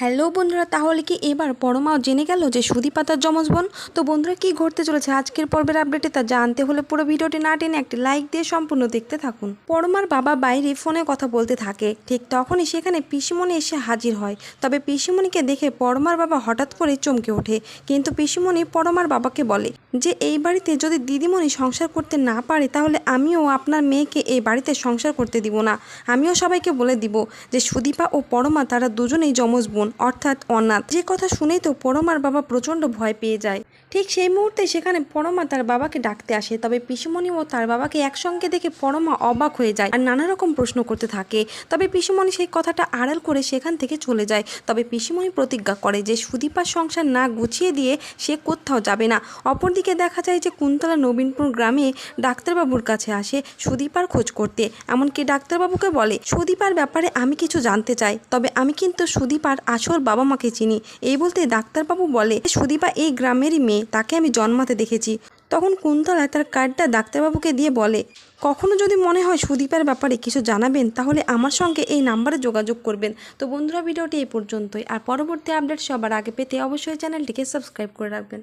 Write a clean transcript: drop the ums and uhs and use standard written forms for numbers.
Hello বন্ধুরা, তাহলে কি এবার পরমাও জেনে গেল যে সুদীপা তার যমজ বোন? তো বন্ধুরা, কি ঘটতে চলেছে আজকের পর্বের আপডেটে তা জানতে হলে পুরো ভিডিওটি না টেনে একটি লাইক দিয়ে সম্পূর্ণ দেখতে থাকুন। পরমার বাবা বাইরে ফোনে কথা বলতে থাকে, ঠিক তখনই সেখানে পিসিমণি এসে হাজির হয়। তবে পিসিমণিকে দেখে পরমার বাবা হঠাৎ করে চমকে ওঠে, কিন্তু পিসিমণি পরমার বাবাকে বলে যে এই বাড়িতে যদি দিদিমণি সংসার করতে না পারে তাহলে আমিও আপনার মেয়েকে এই বাড়িতে সংসার করতে দিব না। আমিও সবাইকে বলে দিব যে সুদীপা ও পরমা তারা দুজনেই যমজ বোন, অর্থাৎ অনাথ। যে কথা শুনেই তো পরমার বাবা প্রচণ্ড ভয় পেয়ে যায়। ঠিক সেই মুহূর্তে সেখানে পরমা তার বাবাকে ডাকতে আসে। তবে পিসিমণি ও তার বাবাকে একসঙ্গে দেখে পরমা অবাক হয়ে যায় আর নানা রকম প্রশ্ন করতে থাকে। তবে পিসিমণি সেই কথাটা আড়াল করে সেখান থেকে চলে যায়। তবে পিসিমণি প্রতিজ্ঞা করে যে সুদীপার সংসার না গুছিয়ে দিয়ে সে কোথাও যাবে না। অপরদিকে দেখা যায় যে কুন্তলা নবীনপুর গ্রামে ডাক্তারবাবুর কাছে আসে সুদীপার খোঁজ করতে। এমনকি ডাক্তারবাবুকে বলে সুদীপার ব্যাপারে আমি কিছু জানতে চাই, তবে আমি কিন্তু সুদীপার আসল বাবা মাকে চিনি। এই বলতে ডাক্তারবাবু বলে সুদীপা এই গ্রামেরই মেয়ে, তাকে আমি জন্মাতে দেখেছি। তখন কুন্তলা তার কার্ডটা ডাক্তারবাবুকে দিয়ে বলে কখনো যদি মনে হয় সুদীপার ব্যাপারে কিছু জানাবেন তাহলে আমার সঙ্গে এই নাম্বারে যোগাযোগ করবেন। তো বন্ধুরা, ভিডিওটি এই পর্যন্তই। আর পরবর্তী আপডেট সবার আগে পেতে অবশ্যই চ্যানেলটিকে সাবস্ক্রাইব করে রাখবেন।